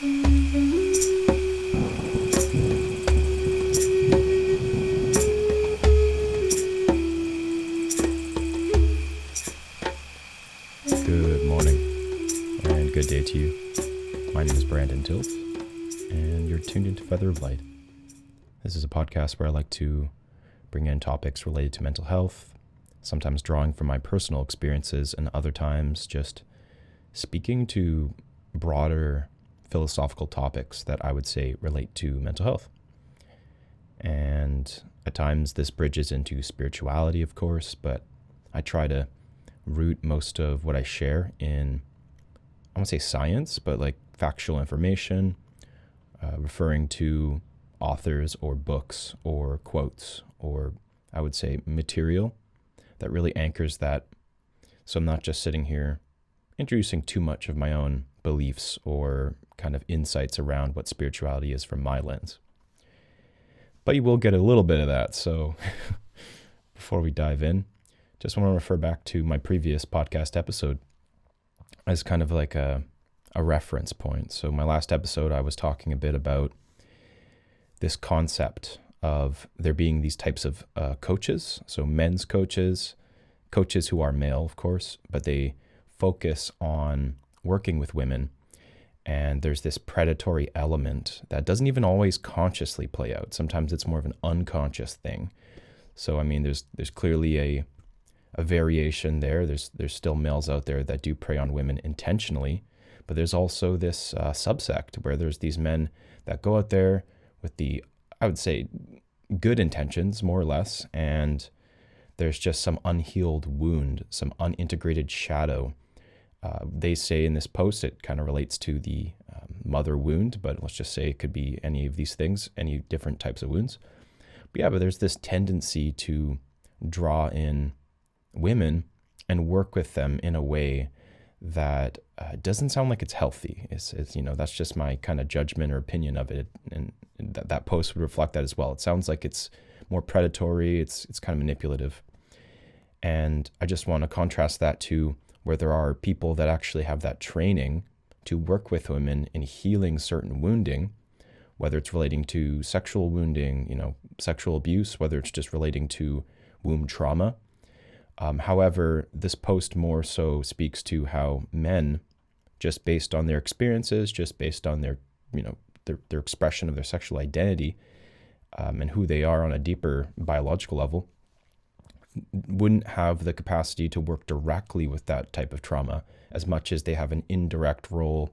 Good morning and good day to you. My name is Brandon Tilth, and you're tuned into Feather of Light. This is a podcast where I like to bring in topics related to mental health, sometimes drawing from my personal experiences, and other times just speaking to broader philosophical topics that I would say relate to mental health. And at times this bridges into spirituality, of course, but I try to root most of what I share in, I won't say science, but like factual information, referring to authors or books or quotes, or I would say material that really anchors that. So I'm not just sitting here introducing too much of my own beliefs or kind of insights around what spirituality is from my lens. But you will get a little bit of that. So before we dive in, just want to refer back to my previous podcast episode as kind of like a reference point. So my last episode, I was talking a bit about this concept of there being these types of coaches. So men's coaches who are male, of course, but they focus on working with women. And there's this predatory element that doesn't even always consciously play out. Sometimes it's more of an unconscious thing. So, I mean, there's clearly a variation there. There's still males out there that do prey on women intentionally, but there's also this subsect where there's these men that go out there with the, I would say, good intentions, more or less, and there's just some unhealed wound, some unintegrated shadow. They say in this post, it kind of relates to the mother wound, but let's just say it could be any of these things, any different types of wounds. But there's this tendency to draw in women and work with them in a way that doesn't sound like it's healthy. It's that's just my kind of judgment or opinion of it, and that post would reflect that as well. It sounds like it's more predatory. It's kind of manipulative, and I just want to contrast that to where there are people that actually have that training to work with women in healing certain wounding, whether it's relating to sexual wounding, sexual abuse, whether it's just relating to womb trauma. However, this post more so speaks to how men, just based on their experiences, just based on their expression of their sexual identity, and who they are on a deeper biological level, wouldn't have the capacity to work directly with that type of trauma as much as they have an indirect role,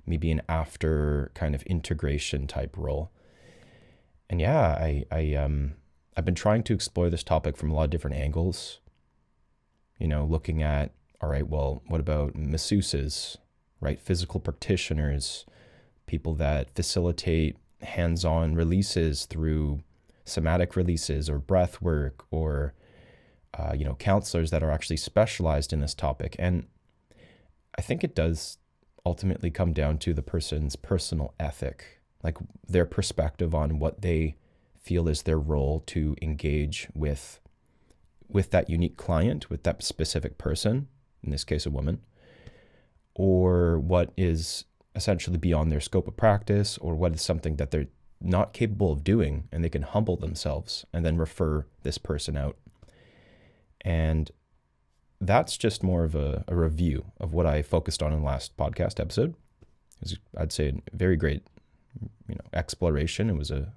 maybe an after kind of integration type role. And I've been trying to explore this topic from a lot of different angles. Looking at, all right, well, what about masseuses, right? Physical practitioners, people that facilitate hands-on releases through somatic releases or breath work, or, counselors that are actually specialized in this topic. And I think it does ultimately come down to the person's personal ethic, like their perspective on what they feel is their role to engage with that unique client, with that specific person, in this case a woman, or what is essentially beyond their scope of practice, or what is something that they're not capable of doing, and they can humble themselves and then refer this person out. And that's just more of a review of what I focused on in the last podcast episode. It was, I'd say, a very great exploration. It was a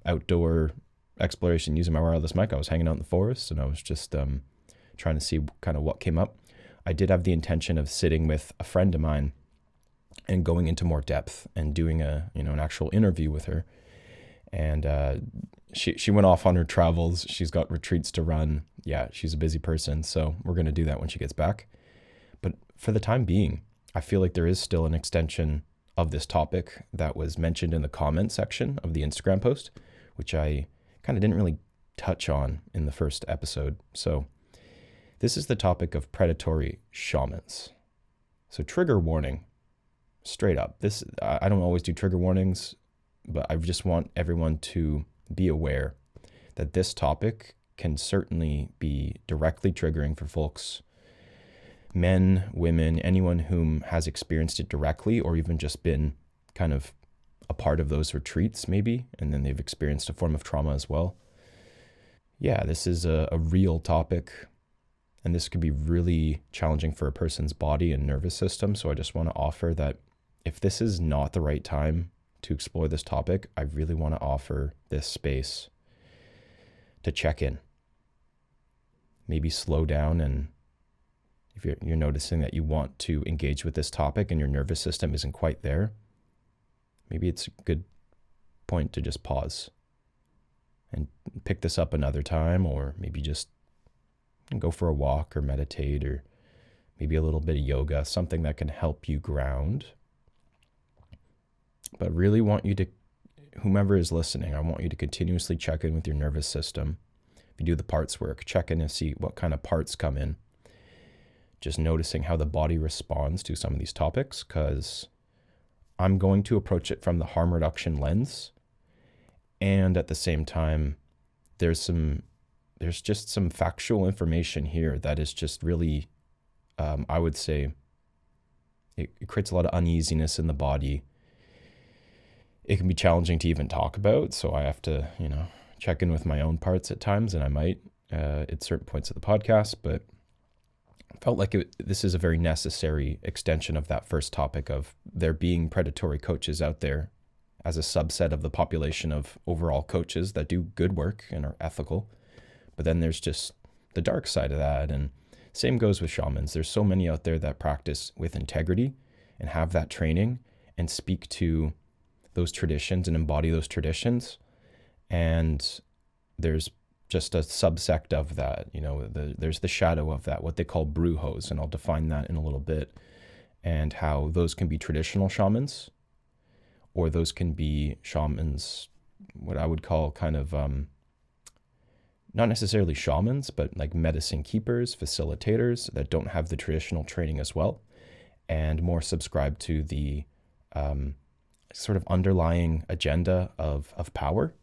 outdoor exploration using my wireless mic. I was hanging out in the forest, and I was just trying to see kind of what came up. I did have the intention of sitting with a friend of mine and going into more depth and doing an actual interview with her. And she went off on her travels. She's got retreats to run. Yeah, she's a busy person, so we're going to do that when she gets back. But for the time being, I feel like there is still an extension of this topic that was mentioned in the comment section of the Instagram post, which I kind of didn't really touch on in the first episode. So this is the topic of predatory shamans. So trigger warning, straight up. I don't always do trigger warnings, but I just want everyone to be aware that this topic can certainly be directly triggering for folks men, women, anyone whom has experienced it directly or even just been kind of a part of those retreats maybe, and then they've experienced a form of trauma as well. Yeah, this is a real topic, and this could be really challenging for a person's body and nervous system. So I just want to offer that if this is not the right time to explore this topic, I really want to offer this space to check in. Maybe slow down, and if you're noticing that you want to engage with this topic and your nervous system isn't quite there, maybe it's a good point to just pause and pick this up another time, or maybe just go for a walk or meditate, or maybe a little bit of yoga, something that can help you ground. But really want you to, whomever is listening, I want you to continuously check in with your nervous system. If you do the parts work, check in and see what kind of parts come in. Just noticing how the body responds to some of these topics, because I'm going to approach it from the harm reduction lens. And at the same time, there's just some factual information here that is just really, I would say, it creates a lot of uneasiness in the body. It can be challenging to even talk about. So I have to, check in with my own parts at times, and I might at certain points of the podcast, but I felt like this is a very necessary extension of that first topic of there being predatory coaches out there as a subset of the population of overall coaches that do good work and are ethical. But then there's just the dark side of that. And same goes with shamans. There's so many out there that practice with integrity and have that training and speak to those traditions and embody those traditions. And there's just a subsect of that, there's the shadow of that, what they call Brujos, and I'll define that in a little bit, and how those can be traditional shamans, or those can be shamans, what I would call kind of, not necessarily shamans, but like medicine keepers, facilitators that don't have the traditional training as well, and more subscribe to the sort of underlying agenda of power.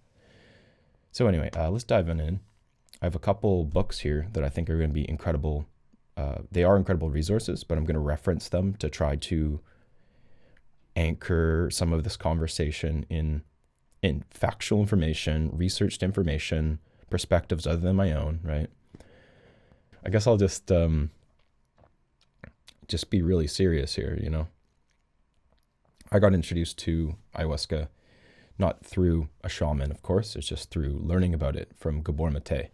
So anyway, let's dive in. I have a couple books here that I think are going to be incredible. They are incredible resources, but I'm going to reference them to try to anchor some of this conversation in factual information, researched information, perspectives other than my own, right? I guess I'll just be really serious here, I got introduced to ayahuasca not through a shaman, of course. It's just through learning about it from Gabor Mate.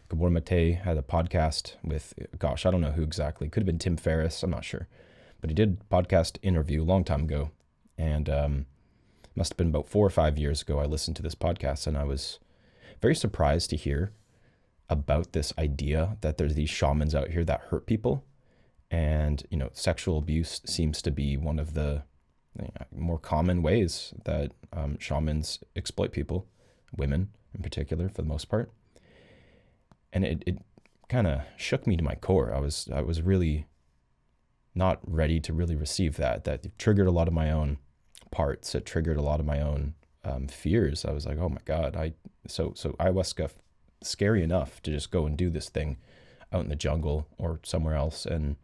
Gabor Mate had a podcast with, I don't know who exactly. Could have been Tim Ferriss, I'm not sure. But he did a podcast interview a long time ago. And must have been about 4 or 5 years ago I listened to this podcast, and I was very surprised to hear about this idea that there's these shamans out here that hurt people. And, sexual abuse seems to be one of the more common ways that shamans exploit people, women in particular, for the most part. And it kind of shook me to my core. I was really not ready to really receive that. It triggered a lot of my own parts. It triggered a lot of my own fears. I was like, oh my God, so ayahuasca, scary enough to just go and do this thing out in the jungle or somewhere else. And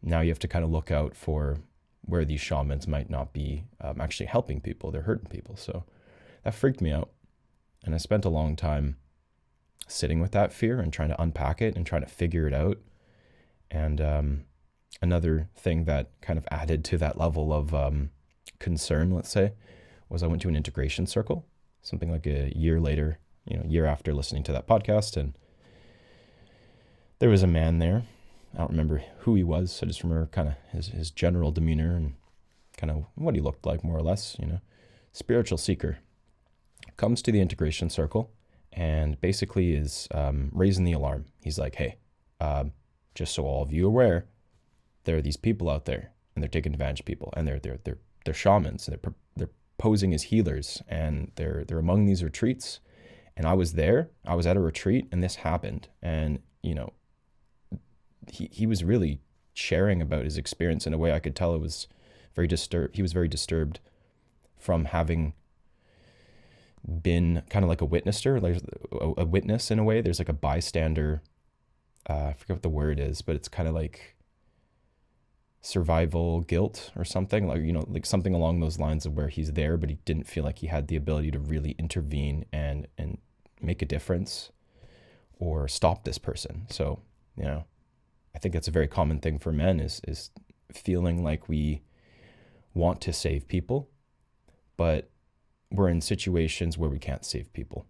now you have to kind of look out for where these shamans might not be actually helping people. They're hurting people. So that freaked me out. And I spent a long time sitting with that fear and trying to unpack it and trying to figure it out. And another thing that kind of added to that level of concern, let's say, was I went to an integration circle, something like a year later, year after listening to that podcast. And there was a man there. I don't remember who he was. I just remember kind of his general demeanor and kind of what he looked like, more or less, spiritual seeker. Comes to the integration circle and basically is raising the alarm. He's like, hey, just so all of you are aware, there are these people out there and they're taking advantage of people, and they're shamans. They're posing as healers, and they're among these retreats. And I was there. I was at a retreat, and this happened. And he was really sharing about his experience in a way I could tell it was very disturbed. He was very disturbed from having been kind of like a witnesser, like a witness in a way. There's like a bystander. I forget what the word is, but it's kind of like survival guilt or something, like, like something along those lines of where he's there, but he didn't feel like he had the ability to really intervene and make a difference or stop this person. So, I think that's a very common thing for men is feeling like we want to save people, but we're in situations where we can't save people.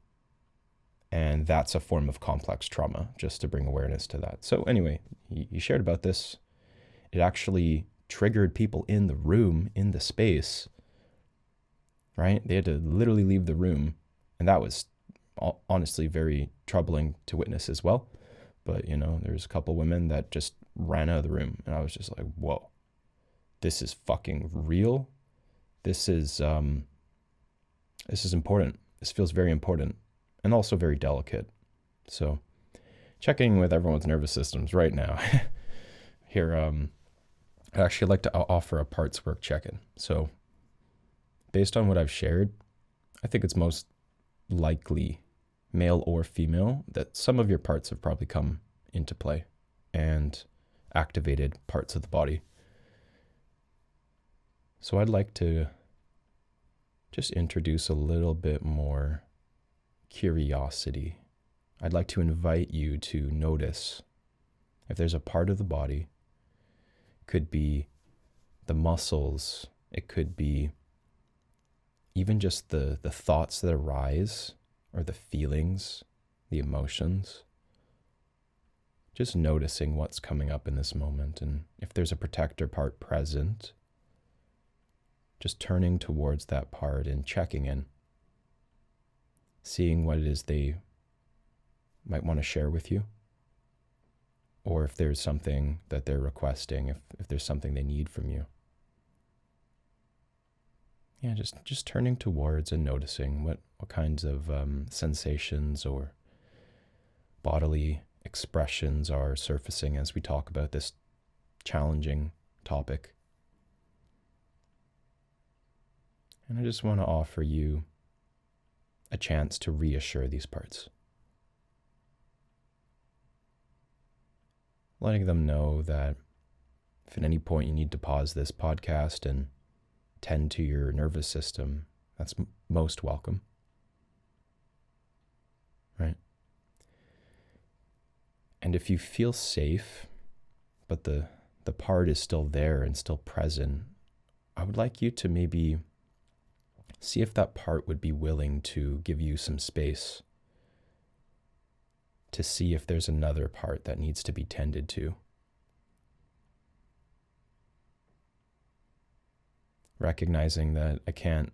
And that's a form of complex trauma, just to bring awareness to that. So anyway, he shared about this. It actually triggered people in the room, in the space, right? They had to literally leave the room. And that was honestly very troubling to witness as well. But, there's a couple women that just ran out of the room. And I was just like, whoa, this is fucking real. This is important. This feels very important and also very delicate. So checking with everyone's nervous systems right now. Here, I'd actually like to offer a parts work check-in. So based on what I've shared, I think it's most likely, male or female, that some of your parts have probably come into play and activated parts of the body. So I'd like to just introduce a little bit more curiosity. I'd like to invite you to notice if there's a part of the body. Could be the muscles, it could be even just the thoughts that arise, or the feelings, the emotions. Just noticing what's coming up in this moment, and if there's a protector part present, just turning towards that part and checking in, seeing what it is they might want to share with you, or if there's something that they're requesting, if there's something they need from you. Yeah, just turning towards and noticing what kinds of sensations or bodily expressions are surfacing as we talk about this challenging topic. And I just want to offer you a chance to reassure these parts. Letting them know that if at any point you need to pause this podcast and tend to your nervous system, that's most welcome. Right? And if you feel safe, but the part is still there and still present, I would like you to maybe see if that part would be willing to give you some space to see if there's another part that needs to be tended to. Recognizing that I can't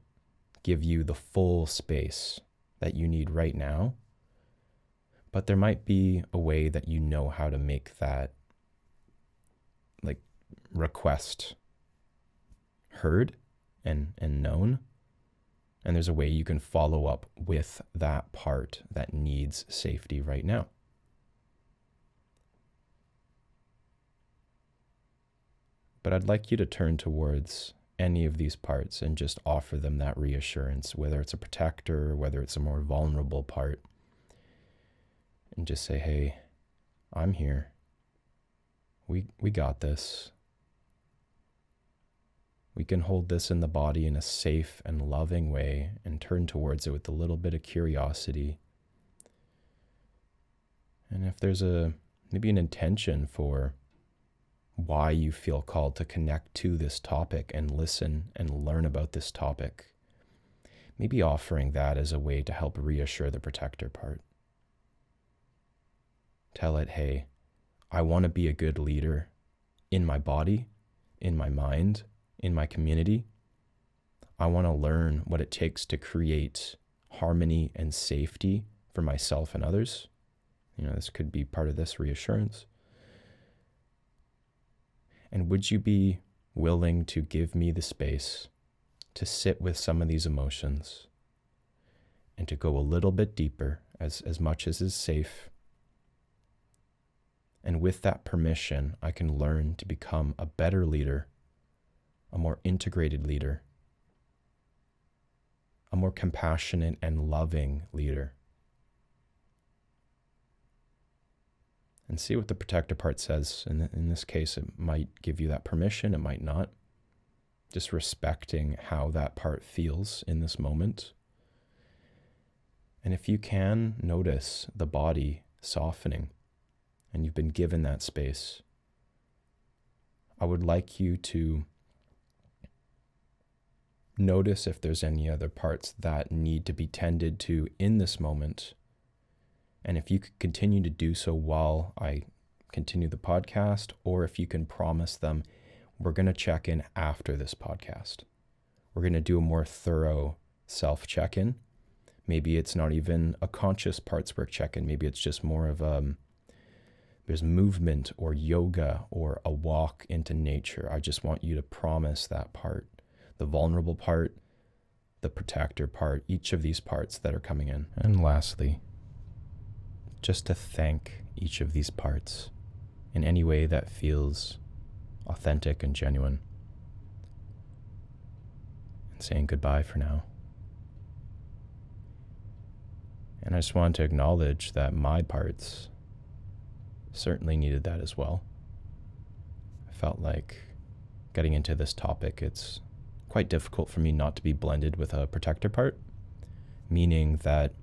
give you the full space that you need right now, but there might be a way that you know how to make that request heard and known. And there's a way you can follow up with that part that needs safety right now. But I'd like you to turn towards any of these parts and just offer them that reassurance, whether it's a protector, whether it's a more vulnerable part. And just say, hey, I'm here. We got this. We can hold this in the body in a safe and loving way and turn towards it with a little bit of curiosity. And if there's maybe an intention for why you feel called to connect to this topic and listen and learn about this topic, maybe offering that as a way to help reassure the protector part. Tell it, hey, I want to be a good leader in my body, in my mind, in my community. I want to learn what it takes to create harmony and safety for myself and others. This could be part of this reassurance. And would you be willing to give me the space to sit with some of these emotions and to go a little bit deeper as much as is safe? And with that permission, I can learn to become a better leader, a more integrated leader, a more compassionate and loving leader. and see what the protector part says. In this case, it might give you that permission, it might not. Just respecting how that part feels in this moment. And if you can notice the body softening, and you've been given that space, I would like you to notice if there's any other parts that need to be tended to in this moment. And if you could continue to do so while I continue the podcast, or if you can promise them, we're going to check in after this podcast. We're going to do a more thorough self-check-in. Maybe it's not even a conscious parts work check-in. Maybe it's just more of there's movement or yoga or a walk into nature. I just want you to promise that part, the vulnerable part, the protector part, each of these parts that are coming in. And lastly, just to thank each of these parts in any way that feels authentic and genuine. And saying goodbye for now. And I just wanted to acknowledge that my parts certainly needed that as well. I felt like getting into this topic, it's quite difficult for me not to be blended with a protector part, meaning that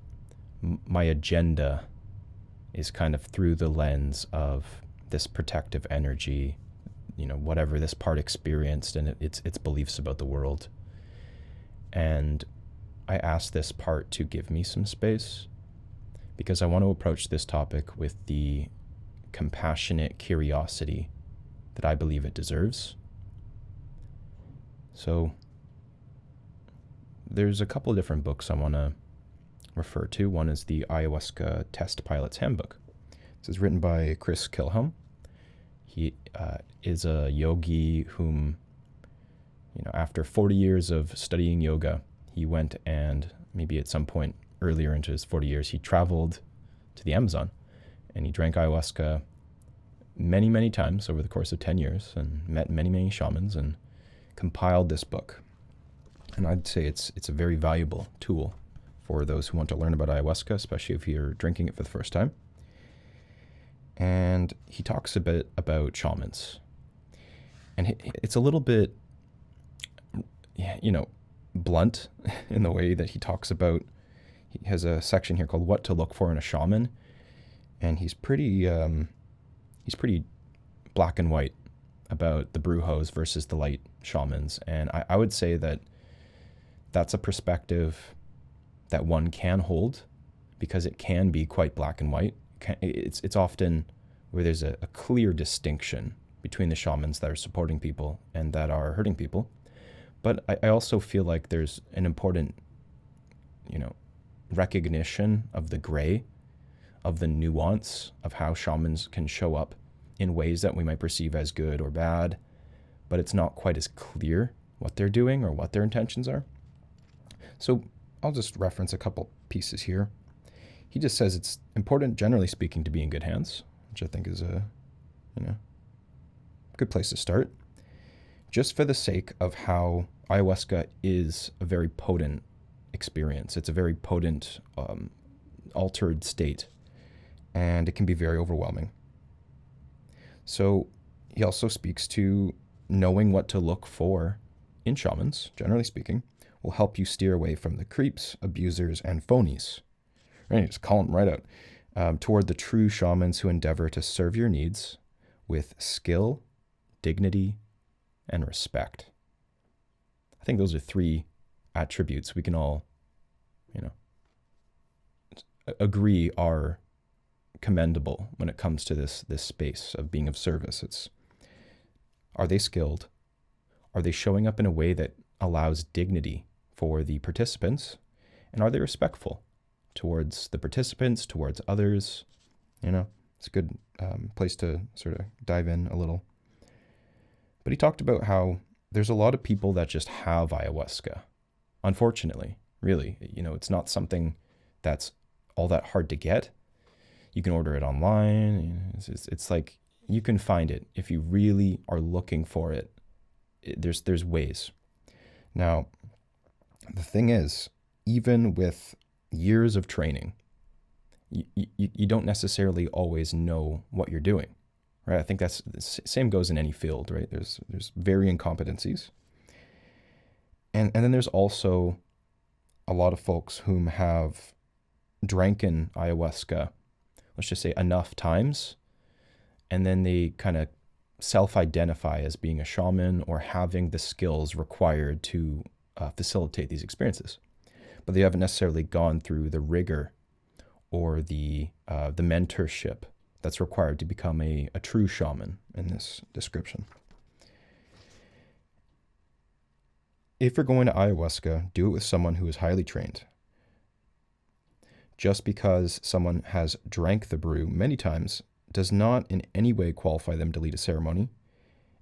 my agenda is kind of through the lens of this protective energy, whatever this part experienced and its beliefs about the world. And I asked this part to give me some space because I want to approach this topic with the compassionate curiosity that I believe it deserves. So there's a couple of different books I want to refer to. One is the Ayahuasca Pilot's handbook. This is written by Chris Kilham. He is a yogi whom, after 40 years of studying yoga, he went and maybe at some point earlier into his 40 years, he traveled to the Amazon and he drank ayahuasca many, many times over the course of 10 years and met many, many shamans and compiled this book. And I'd say it's a very valuable tool for those who want to learn about ayahuasca, especially if you're drinking it for the first time. And he talks a bit about shamans. And it's a little bit, blunt in the way that he talks about. He has a section here called What to Look For in a Shaman. And he's pretty black and white about the Brujos versus the light shamans. And I would say that that's a perspective that one can hold because it can be quite black and white. It's often where there's a clear distinction between the shamans that are supporting people and that are hurting people. But I also feel like there's an important, recognition of the gray, of the nuance of how shamans can show up in ways that we might perceive as good or bad, but it's not quite as clear what they're doing or what their intentions are. So I'll just reference a couple pieces here. He just says it's important, generally speaking, to be in good hands, which I think is a, good place to start. Just for the sake of how ayahuasca is a very potent experience. It's a very potent, altered state, and it can be very overwhelming. So he also speaks to knowing what to look for in shamans, generally speaking, will help you steer away from the creeps, abusers, and phonies. Right, just call them right out. Toward the true shamans who endeavor to serve your needs with skill, dignity, and respect. I think those are three attributes we can all, agree are commendable when it comes to this space of being of service. Are they skilled? Are they showing up in a way that allows dignity for the participants? And are they respectful towards the participants, towards others? It's a good place to sort of dive in a little. But he talked about how there's a lot of people that just have ayahuasca. Unfortunately, really, it's not something that's all that hard to get. You can order it online. It's like you can find it if you really are looking for it. There's ways. Now, the thing is, even with years of training you don't necessarily always know what you're doing, right? I think that's the same goes in any field, right? There's varying competencies. And then there's also a lot of folks whom have dranken ayahuasca, let's just say enough times, and then they kind of self-identify as being a shaman or having the skills required to facilitate these experiences. But they haven't necessarily gone through the rigor or the mentorship that's required to become a true shaman in this description. If you're going to ayahuasca, do it with someone who is highly trained. Just because someone has drank the brew many times does not in any way qualify them to lead a ceremony,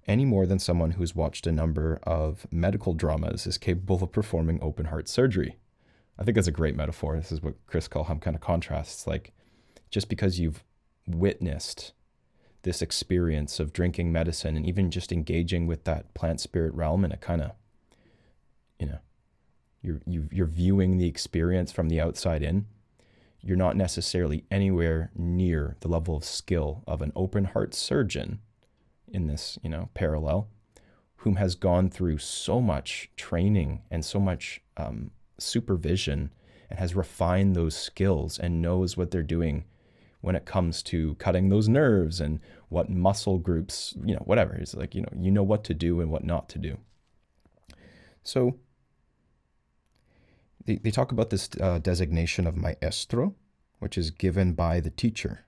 any more than someone who's watched a number of medical dramas is capable of performing open heart surgery. I think that's a great metaphor. This is what Chris Kilham kind of contrasts. Like, just because you've witnessed this experience of drinking medicine and even just engaging with that plant spirit realm, and it kind of, you're viewing the experience from the outside in, you're not necessarily anywhere near the level of skill of an open heart surgeon in this, parallel, whom has gone through so much training and so much supervision and has refined those skills and knows what they're doing when it comes to cutting those nerves and what muscle groups, whatever. It's like, you know what to do and what not to do. So they talk about this designation of maestro, which is given by the teacher.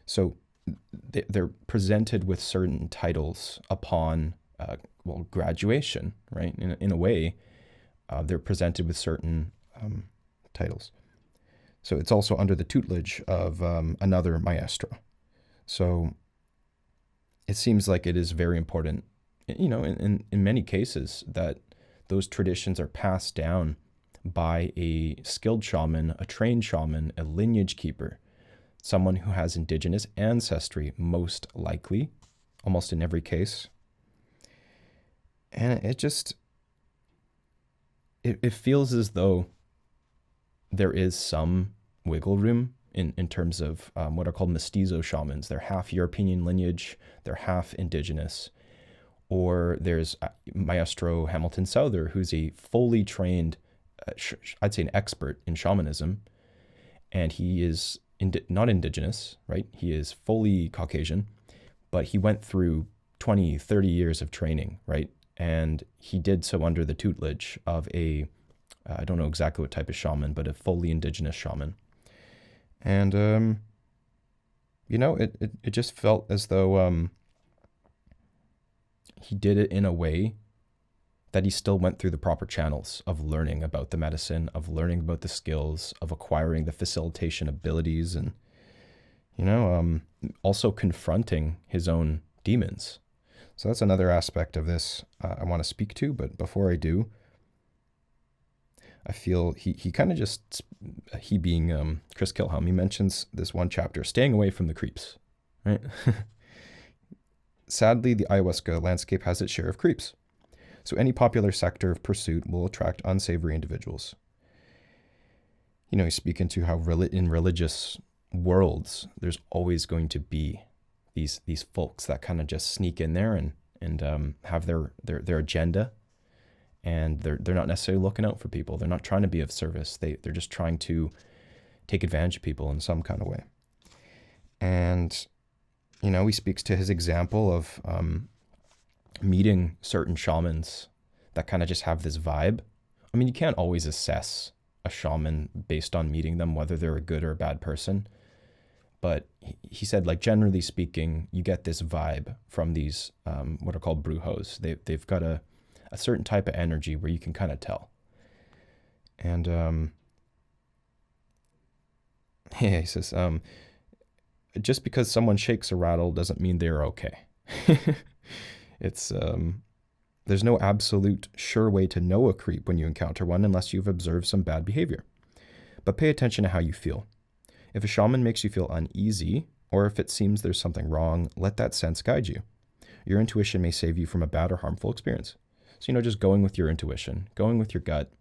So they're presented with certain titles upon, graduation, right? In a way, they're presented with certain titles. So it's also under the tutelage of another maestro. So it seems like it is very important, in many cases, that those traditions are passed down by a skilled shaman, a trained shaman, a lineage keeper, someone who has indigenous ancestry, most likely, almost in every case. And it feels as though there is some wiggle room in terms of what are called mestizo shamans. They're half European lineage, they're half indigenous. Or there's Maestro Hamilton Souther, who's a fully trained, I'd say an expert in shamanism, and he is not indigenous, right? He is fully Caucasian, but he went through 20, 30 years of training, right? And he did so under the tutelage of I don't know exactly what type of shaman, but a fully indigenous shaman. And, it just felt as though he did it in a way that he still went through the proper channels of learning about the medicine, of learning about the skills, of acquiring the facilitation abilities, and, also confronting his own demons. So that's another aspect of this I want to speak to. But before I do, I feel he kind of just, he being Chris Kilham, he mentions this one chapter, staying away from the creeps, right? Sadly, the ayahuasca landscape has its share of creeps. So any popular sector of pursuit will attract unsavory individuals. He's speaking to how in religious worlds, there's always going to be these folks that kind of just sneak in there and have their agenda, and they're not necessarily looking out for people. They're not trying to be of service. They're just trying to take advantage of people in some kind of way. And he speaks to his example of meeting certain shamans that kind of just have this vibe. I mean, you can't always assess a shaman based on meeting them, whether they're a good or a bad person. But he said, like, generally speaking, you get this vibe from these what are called brujos. They've got a certain type of energy where you can kind of tell. And he says, just because someone shakes a rattle doesn't mean they're okay. It's there's no absolute sure way to know a creep when you encounter one unless you've observed some bad behavior. But pay attention to how you feel. If a shaman makes you feel uneasy, or if it seems there's something wrong, let that sense guide you. Your intuition may save you from a bad or harmful experience. So, just going with your intuition, going with your gut,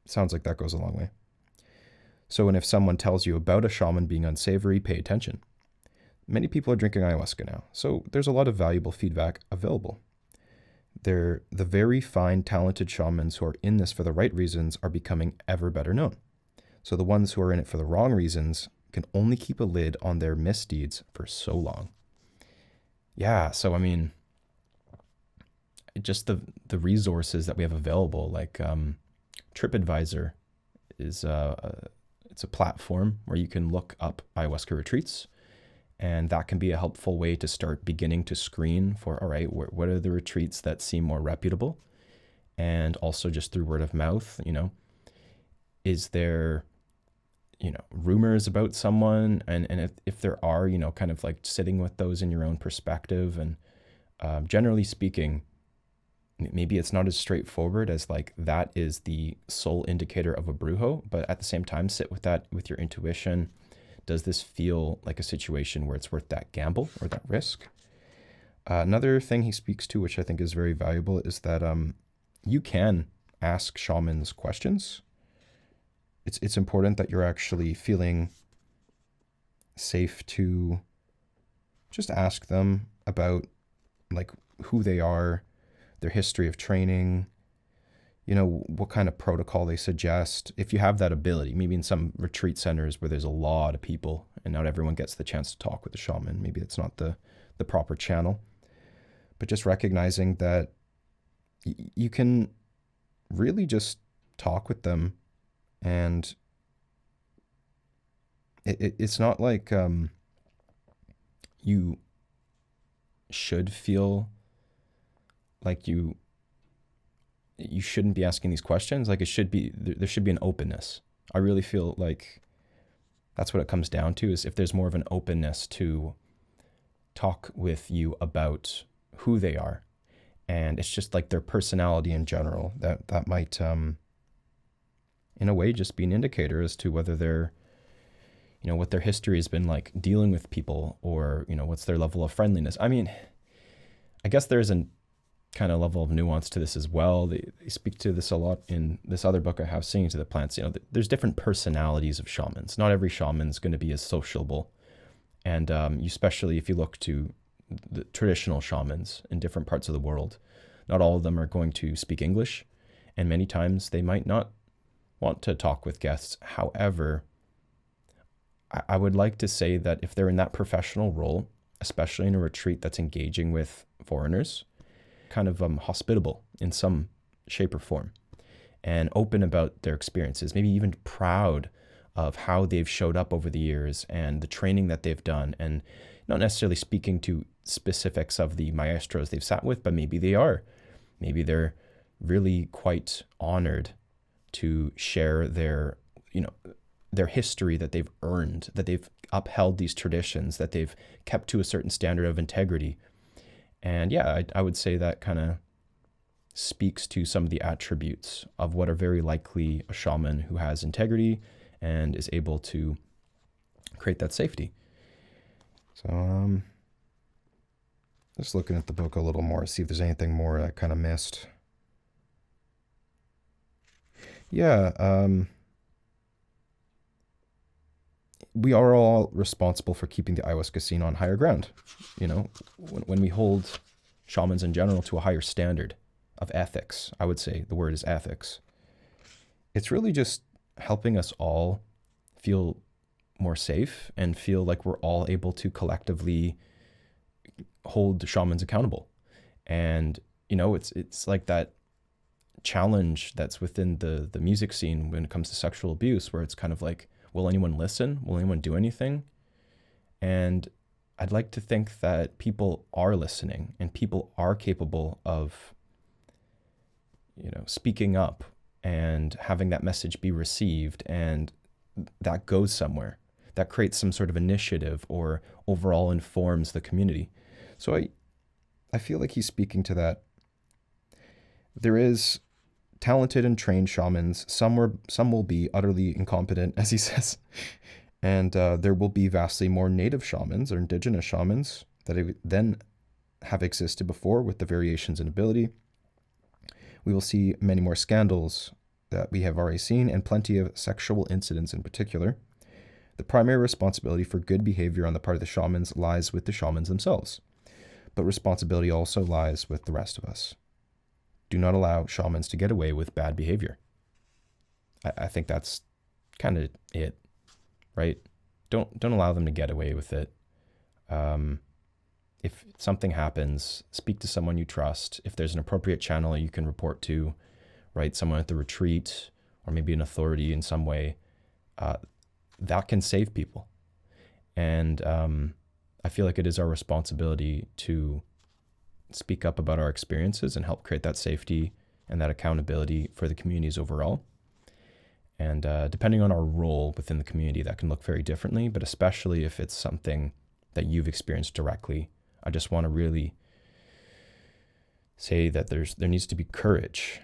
sounds like that goes a long way. So, and if someone tells you about a shaman being unsavory, pay attention. Many people are drinking ayahuasca now, so there's a lot of valuable feedback available. The very fine, talented shamans who are in this for the right reasons are becoming ever better known. So the ones who are in it for the wrong reasons can only keep a lid on their misdeeds for so long. Yeah, so I mean, just the resources that we have available, like TripAdvisor is it's a platform where you can look up ayahuasca retreats, and that can be a helpful way to start beginning to screen for, all right, what are the retreats that seem more reputable? And also just through word of mouth, is there, rumors about someone? And if there are, kind of like sitting with those in your own perspective. And generally speaking, maybe it's not as straightforward as like that is the sole indicator of a brujo, but at the same time, sit with that, with your intuition. Does this feel like a situation where it's worth that gamble or that risk? Another thing he speaks to, which I think is very valuable, is that you can ask shamans questions. It's important that you're actually feeling safe to just ask them about like who they are, their history of training, what kind of protocol they suggest. If you have that ability, maybe in some retreat centers where there's a lot of people and not everyone gets the chance to talk with the shaman, maybe it's not the proper channel, but just recognizing that you can really just talk with them, and it's not like you should feel like you shouldn't be asking these questions. Like, it should be, there should be an openness. I really feel like that's what it comes down to, is if there's more of an openness to talk with you about who they are. And it's just like their personality in general, that might, in a way, just be an indicator as to whether they're, what their history has been like dealing with people, or, what's their level of friendliness. I mean, I guess there's an kind of level of nuance to this as well. They speak to this a lot in this other book I have, Singing to the Plants. There's different personalities of shamans. Not every shaman's going to be as sociable. And especially if you look to the traditional shamans in different parts of the world, not all of them are going to speak English. And many times they might not want to talk with guests. However, I would like to say that if they're in that professional role, especially in a retreat that's engaging with foreigners, kind of hospitable in some shape or form, and open about their experiences, maybe even proud of how they've showed up over the years and the training that they've done, and not necessarily speaking to specifics of the maestros they've sat with, but maybe they're really quite honored to share their history that they've earned, that they've upheld these traditions, that they've kept to a certain standard of integrity. And yeah, I would say that kind of speaks to some of the attributes of what are very likely a shaman who has integrity and is able to create that safety. So just looking at the book a little more, see if there's anything more I kind of missed. Yeah, we are all responsible for keeping the ayahuasca scene on higher ground. When we hold shamans in general to a higher standard of ethics, I would say the word is ethics, it's really just helping us all feel more safe and feel like we're all able to collectively hold shamans accountable. And, it's like that challenge that's within the music scene when it comes to sexual abuse, where it's kind of like, will anyone listen? Will anyone do anything? And I'd like to think that people are listening and people are capable of, speaking up and having that message be received, and that goes somewhere. That creates some sort of initiative or overall informs the community. So I feel like he's speaking to that. There is talented and trained shamans. Some will be utterly incompetent, as he says. And there will be vastly more native shamans or indigenous shamans that then have existed before with the variations in ability. We will see many more scandals that we have already seen, and plenty of sexual incidents in particular, the primary responsibility for good behavior on the part of the shamans lies with the shamans themselves. But responsibility also lies with the rest of us. Do not allow shamans to get away with bad behavior. I think that's kind of it, right? Don't allow them to get away with it. If something happens, speak to someone you trust. If there's an appropriate channel you can report to, right? Someone at the retreat, or maybe an authority in some way, that can save people. And I feel like it is our responsibility to speak up about our experiences and help create that safety and that accountability for the communities overall. And depending on our role within the community, that can look very differently, but especially if it's something that you've experienced directly, I just want to really say that there needs to be courage,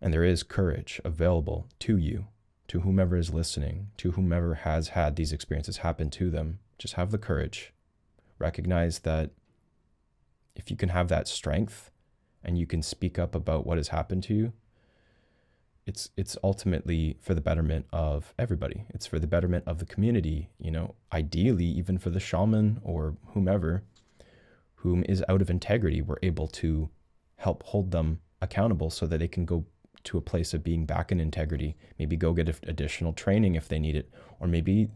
and there is courage available to you, to whomever is listening, to whomever has had these experiences happen to them. Just have the courage. Recognize that if you can have that strength and you can speak up about what has happened to you, it's ultimately for the betterment of everybody. It's for the betterment of the community, ideally even for the shaman or whomever whom is out of integrity. We're able to help hold them accountable so that they can go to a place of being back in integrity, maybe go get additional training if they need it, or maybe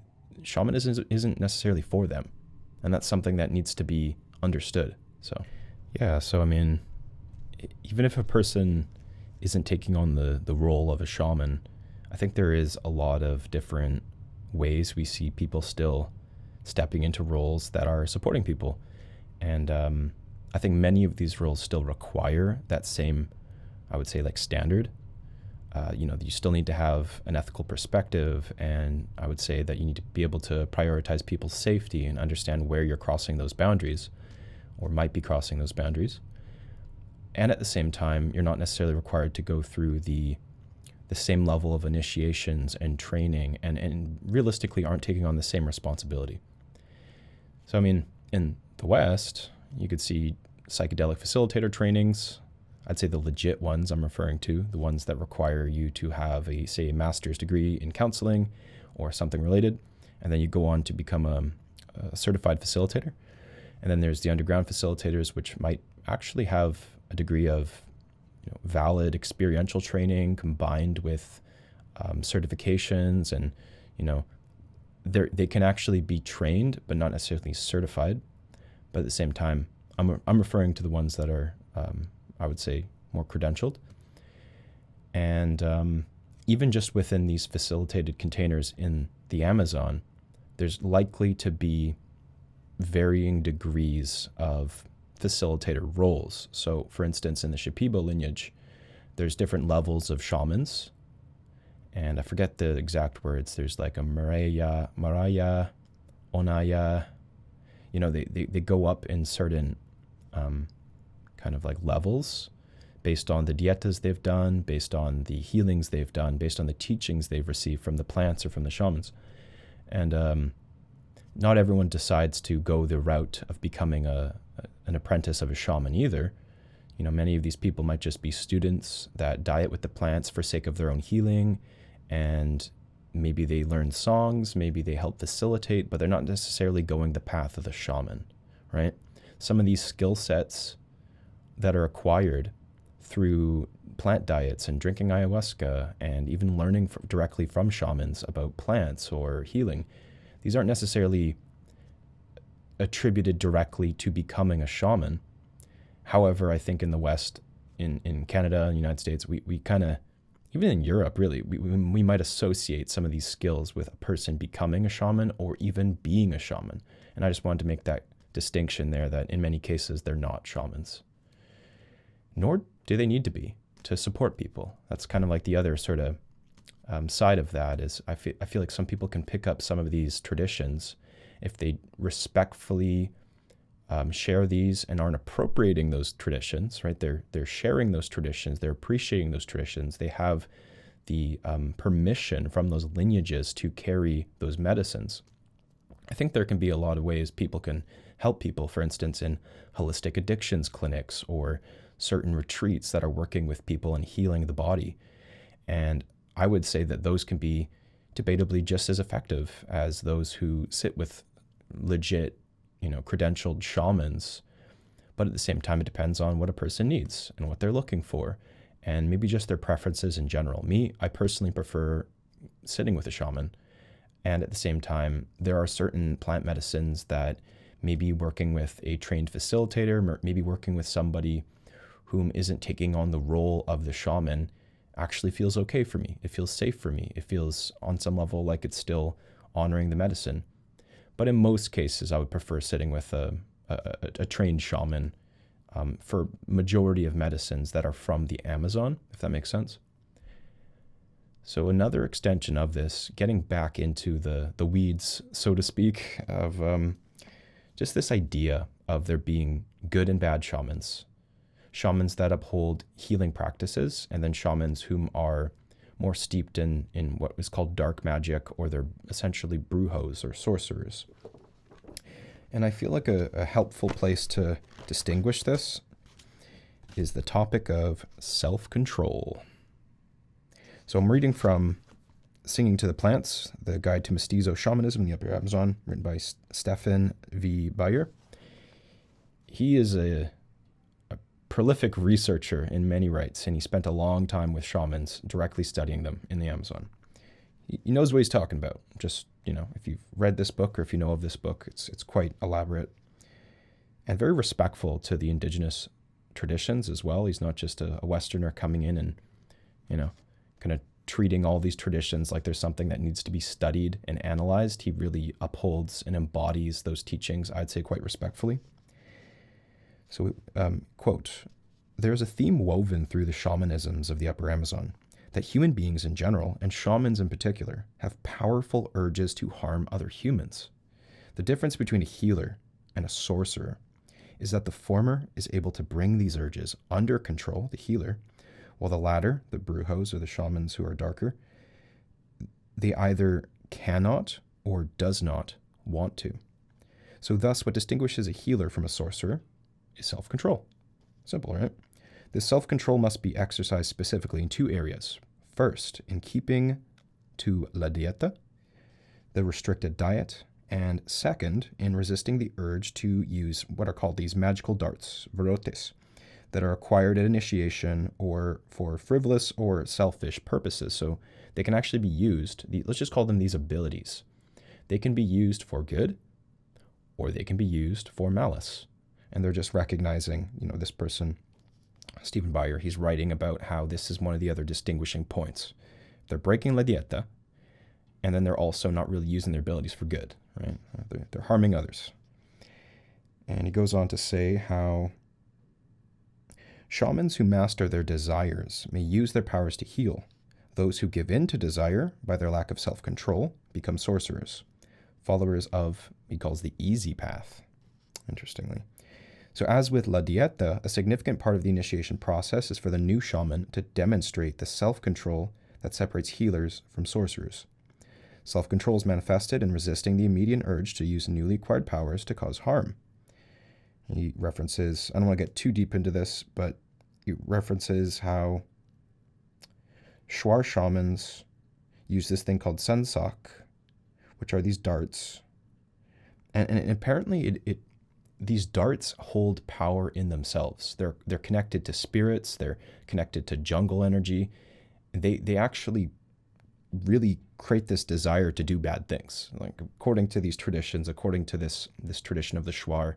shamanism isn't necessarily for them. And that's something that needs to be understood. So I mean, even if a person isn't taking on the role of a shaman, I think there is a lot of different ways we see people still stepping into roles that are supporting people. And I think many of these roles still require that same, I would say, like standard. You still need to have an ethical perspective, and I would say that you need to be able to prioritize people's safety and understand where you're crossing those boundaries or might be crossing those boundaries. And at the same time, you're not necessarily required to go through the same level of initiations and training, and realistically aren't taking on the same responsibility. So, I mean, in the West, you could see psychedelic facilitator trainings. I'd say the legit ones I'm referring to, the ones that require you to have a master's degree in counseling or something related, and then you go on to become a certified facilitator. And then there's the underground facilitators, which might actually have a degree of valid experiential training combined with certifications, and they can actually be trained but not necessarily certified. But at the same time, I'm referring to the ones that are I would say more credentialed. And even just within these facilitated containers in the Amazon, there's likely to be varying degrees of facilitator roles. So for instance, in the Shipibo lineage, there's different levels of shamans, and I forget the exact words. There's like a Maraya, Onaya, they go up in certain kind of like levels based on the dietas they've done, based on the healings they've done, based on the teachings they've received from the plants or from the shamans. And not everyone decides to go the route of becoming an apprentice of a shaman either. Many of these people might just be students that diet with the plants for sake of their own healing, and maybe they learn songs, maybe they help facilitate, but they're not necessarily going the path of the shaman, right? Some of these skill sets that are acquired through plant diets and drinking ayahuasca and even learning directly from shamans about plants or healing, these aren't necessarily attributed directly to becoming a shaman. However, I think in the West, in Canada and the United States, we kind of, even in Europe, really, we might associate some of these skills with a person becoming a shaman or even being a shaman. And I just wanted to make that distinction there, that in many cases, they're not shamans. Nor do they need to be to support people. That's kind of like the other sort of side of that is I feel like some people can pick up some of these traditions if they respectfully share these and aren't appropriating those traditions, right? They're sharing those traditions, they're appreciating those traditions, they have the permission from those lineages to carry those medicines. I think there can be a lot of ways people can help people, for instance, in holistic addictions clinics or certain retreats that are working with people and healing the body. And I would say that those can be debatably just as effective as those who sit with legit, credentialed shamans. But at the same time, it depends on what a person needs and what they're looking for, and maybe just their preferences in general. Me, I personally prefer sitting with a shaman. And at the same time, there are certain plant medicines that maybe working with a trained facilitator, maybe working with somebody whom isn't taking on the role of the shaman, actually feels okay for me. It feels safe for me. It feels on some level like it's still honoring the medicine. But in most cases, I would prefer sitting with a trained shaman for majority of medicines that are from the Amazon, if that makes sense. So another extension of this, getting back into the weeds, so to speak, of just this idea of there being good and bad shamans. Shamans that uphold healing practices, and then shamans whom are more steeped in what is called dark magic, or they're essentially brujos or sorcerers. And I feel like a helpful place to distinguish this is the topic of self-control. So I'm reading from Singing to the Plants, the Guide to Mestizo Shamanism in the Upper Amazon, written by Stephan V Beyer. He is a prolific researcher in many rites, and he spent a long time with shamans, directly studying them in the Amazon. He knows what he's talking about. Just, if you've read this book or if you know of this book, it's quite elaborate and very respectful to the indigenous traditions as well. He's not just a Westerner coming in and, kind of treating all these traditions like there's something that needs to be studied and analyzed. He really upholds and embodies those teachings, I'd say, quite respectfully. So, quote, "There's a theme woven through the shamanisms of the Upper Amazon, that human beings in general, and shamans in particular, have powerful urges to harm other humans. The difference between a healer and a sorcerer is that the former is able to bring these urges under control, the healer, while the latter, the brujos or the shamans who are darker, they either cannot or does not want to. So thus, what distinguishes a healer from a sorcerer is self-control. Simple, right? This self-control must be exercised specifically in two areas. First, in keeping to la dieta, the restricted diet, and second, in resisting the urge to use what are called these magical darts, virotes, that are acquired at initiation or for frivolous or selfish purposes. So they can actually be used, let's just call them these abilities. They can be used for good, or they can be used for malice. And they're just recognizing, this person, Stephan Beyer, he's writing about how this is one of the other distinguishing points. They're breaking la dieta, and then they're also not really using their abilities for good, right? They're harming others. And he goes on to say how shamans who master their desires may use their powers to heal. Those who give in to desire by their lack of self-control become sorcerers, followers of, he calls the easy path, interestingly. So as with la dieta, a significant part of the initiation process is for the new shaman to demonstrate the self-control that separates healers from sorcerers. Self-control is manifested in resisting the immediate urge to use newly acquired powers to cause harm. He references, I don't want to get too deep into this, but he references how Shuar shamans use this thing called sensak, which are these darts. And apparently these darts hold power in themselves. They're connected to spirits, they're connected to jungle energy. They actually really create this desire to do bad things. Like according to these traditions, according to this tradition of the Shuar,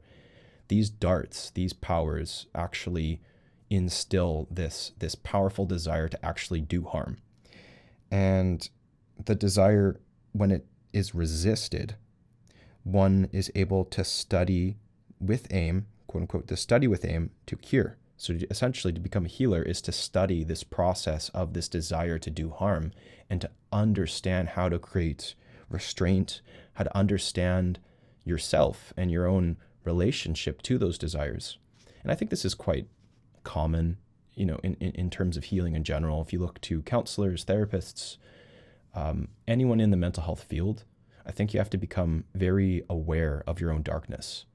these darts, these powers actually instill this powerful desire to actually do harm. And the desire, when it is resisted, one is able to study with aim, quote unquote, to study with aim to cure. So essentially to become a healer is to study this process of this desire to do harm and to understand how to create restraint, how to understand yourself and your own relationship to those desires. And I think this is quite common, in terms of healing in general. If you look to counselors, therapists, anyone in the mental health field, I think you have to become very aware of your own darkness.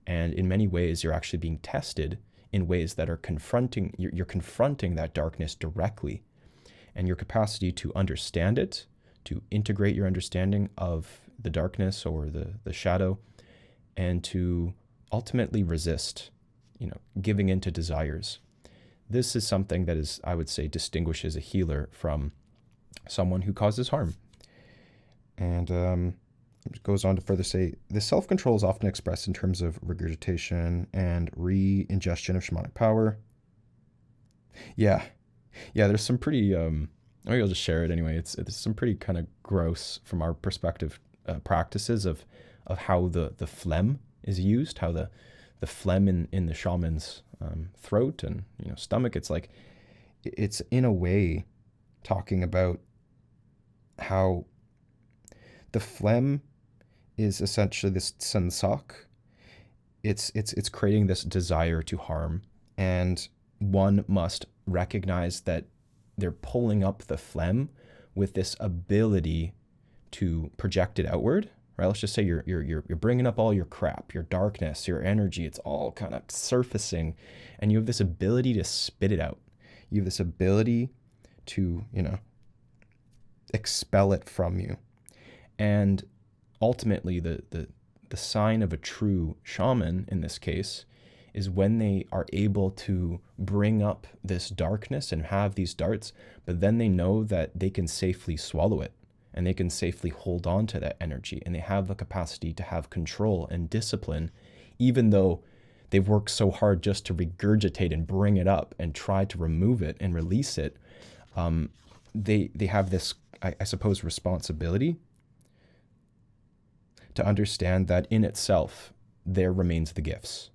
And in many ways, you're actually being tested in ways that are you're confronting that darkness directly. and your capacity to understand it, to integrate your understanding of the darkness or the shadow, and to ultimately resist, giving into desires. This is something that is, I would say, distinguishes a healer from someone who causes harm. And it goes on to further say, the self-control is often expressed in terms of regurgitation and re-ingestion of shamanic power. Yeah, there's some pretty, maybe I'll just share it anyway. It's some pretty kind of gross, from our perspective, practices of how the phlegm is used, how the phlegm in the shaman's throat and stomach. It's like, it's in a way talking about how the phlegm is essentially this sansak. It's creating this desire to harm, and one must recognize that they're pulling up the phlegm with this ability to project it outward, right? Let's just say you're bringing up all your crap, your darkness, your energy. It's all kind of surfacing, and you have this ability to spit it out. You have this ability to, expel it from you. And ultimately, the sign of a true shaman in this case is when they are able to bring up this darkness and have these darts, but then they know that they can safely swallow it and they can safely hold on to that energy, and they have the capacity to have control and discipline, even though they've worked so hard just to regurgitate and bring it up and try to remove it and release it. They have this, I suppose, responsibility to understand that in itself, there remains the gifts.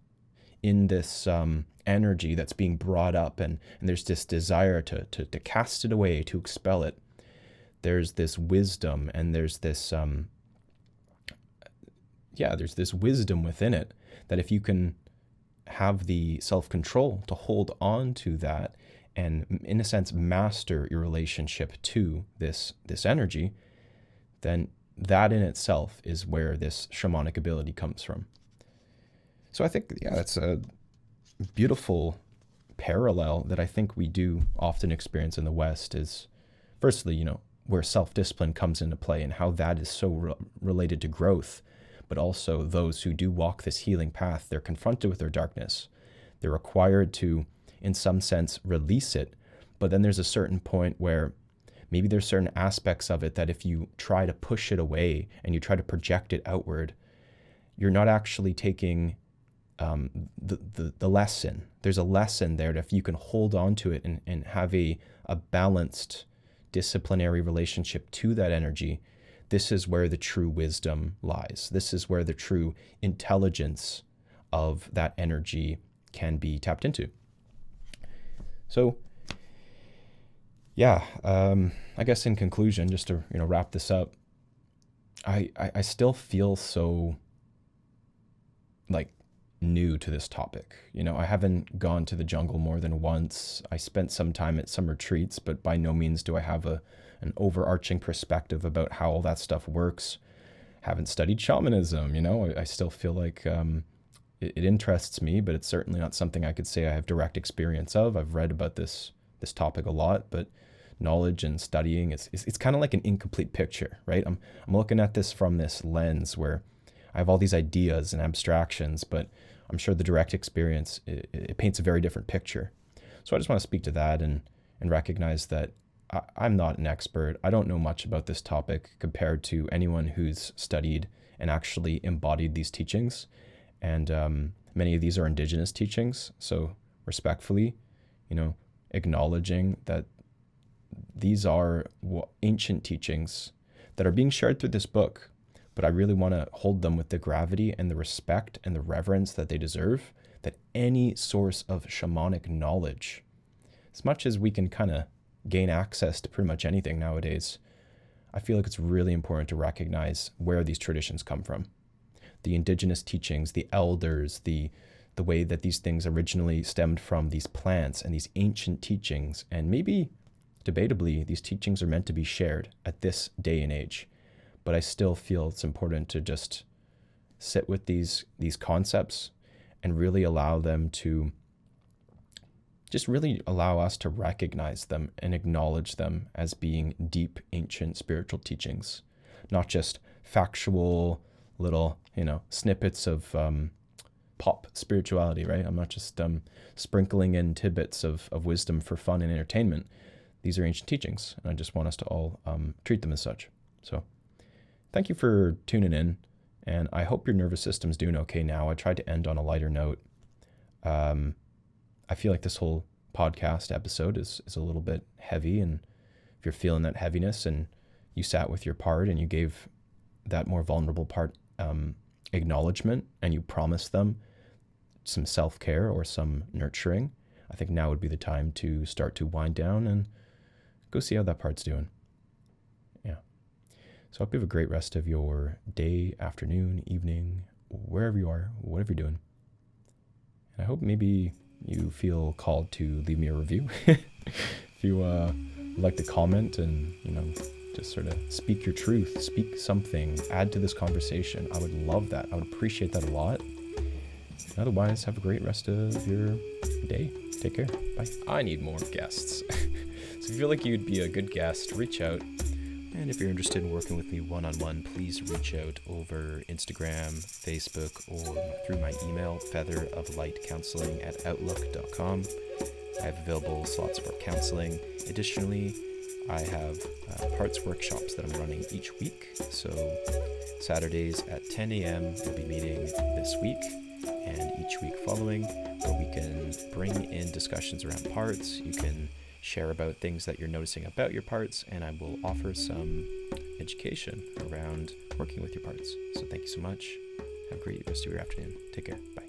In this energy that's being brought up, and there's this desire to cast it away, to expel it. There's this wisdom, and there's this, there's this wisdom within it, that if you can have the self-control to hold on to that and, in a sense, master your relationship to this energy, then that in itself is where this shamanic ability comes from. So I think, that's a beautiful parallel that I think we do often experience in the West is, firstly, where self-discipline comes into play and how that is so related to growth, but also those who do walk this healing path, they're confronted with their darkness. They're required to, in some sense, release it. But then there's a certain point where maybe there's certain aspects of it that if you try to push it away and you try to project it outward, you're not actually taking the lesson. There's a lesson there that if you can hold on to it and have a balanced disciplinary relationship to that energy, this is where the true wisdom lies. This is where the true intelligence of that energy can be tapped into. So, I guess in conclusion, just to wrap this up, I still feel so like new to this topic. I haven't gone to the jungle more than once. I spent some time at some retreats, but by no means do I have an overarching perspective about how all that stuff works. Haven't studied shamanism, I still feel like it interests me, but it's certainly not something I could say I have direct experience of. I've read about this topic a lot, but knowledge and studying, it's kind of like an incomplete picture, right? I'm looking at this from this lens where I have all these ideas and abstractions, but I'm sure the direct experience, it paints a very different picture. So I just want to speak to that and recognize that I'm not an expert. I don't know much about this topic compared to anyone who's studied and actually embodied these teachings. And many of these are indigenous teachings. So respectfully, acknowledging that these are ancient teachings that are being shared through this book, but I really want to hold them with the gravity and the respect and the reverence that they deserve, that any source of shamanic knowledge, as much as we can kind of gain access to pretty much anything nowadays, I feel like it's really important to recognize where these traditions come from. The indigenous teachings, the elders, the way that these things originally stemmed from these plants and these ancient teachings, and maybe debatably, these teachings are meant to be shared at this day and age. But I still feel it's important to just sit with these concepts and really allow them to just really allow us to recognize them and acknowledge them as being deep, ancient spiritual teachings, not just factual little, snippets of pop spirituality, right? I'm not just sprinkling in tidbits of wisdom for fun and entertainment. These are ancient teachings, and I just want us to all treat them as such. So thank you for tuning in, and I hope your nervous system's doing okay now. I tried to end on a lighter note. I feel like this whole podcast episode is a little bit heavy, and if you're feeling that heaviness and you sat with your part and you gave that more vulnerable part acknowledgement and you promised them some self-care or some nurturing, I think now would be the time to start to wind down and go see how that part's doing. Yeah. So I hope you have a great rest of your day, afternoon, evening, wherever you are, whatever you're doing. And I hope maybe you feel called to leave me a review. If you like to comment and, just sort of speak your truth, speak something, add to this conversation, I would love that. I would appreciate that a lot. Otherwise, have a great rest of your day. Take care. Bye. I need more guests. So if you feel like you'd be a good guest, reach out. And if you're interested in working with me one-on-one, please reach out over Instagram, Facebook, or through my email, featheroflightcounseling@outlook.com. I have available slots for counseling. Additionally, I have parts workshops that I'm running each week. So Saturdays at 10 a.m. we'll be meeting this week and each week following, where we can bring in discussions around parts. You can share about things that you're noticing about your parts, and I will offer some education around working with your parts. So thank you so much. Have a great rest of your afternoon. Take care. Bye.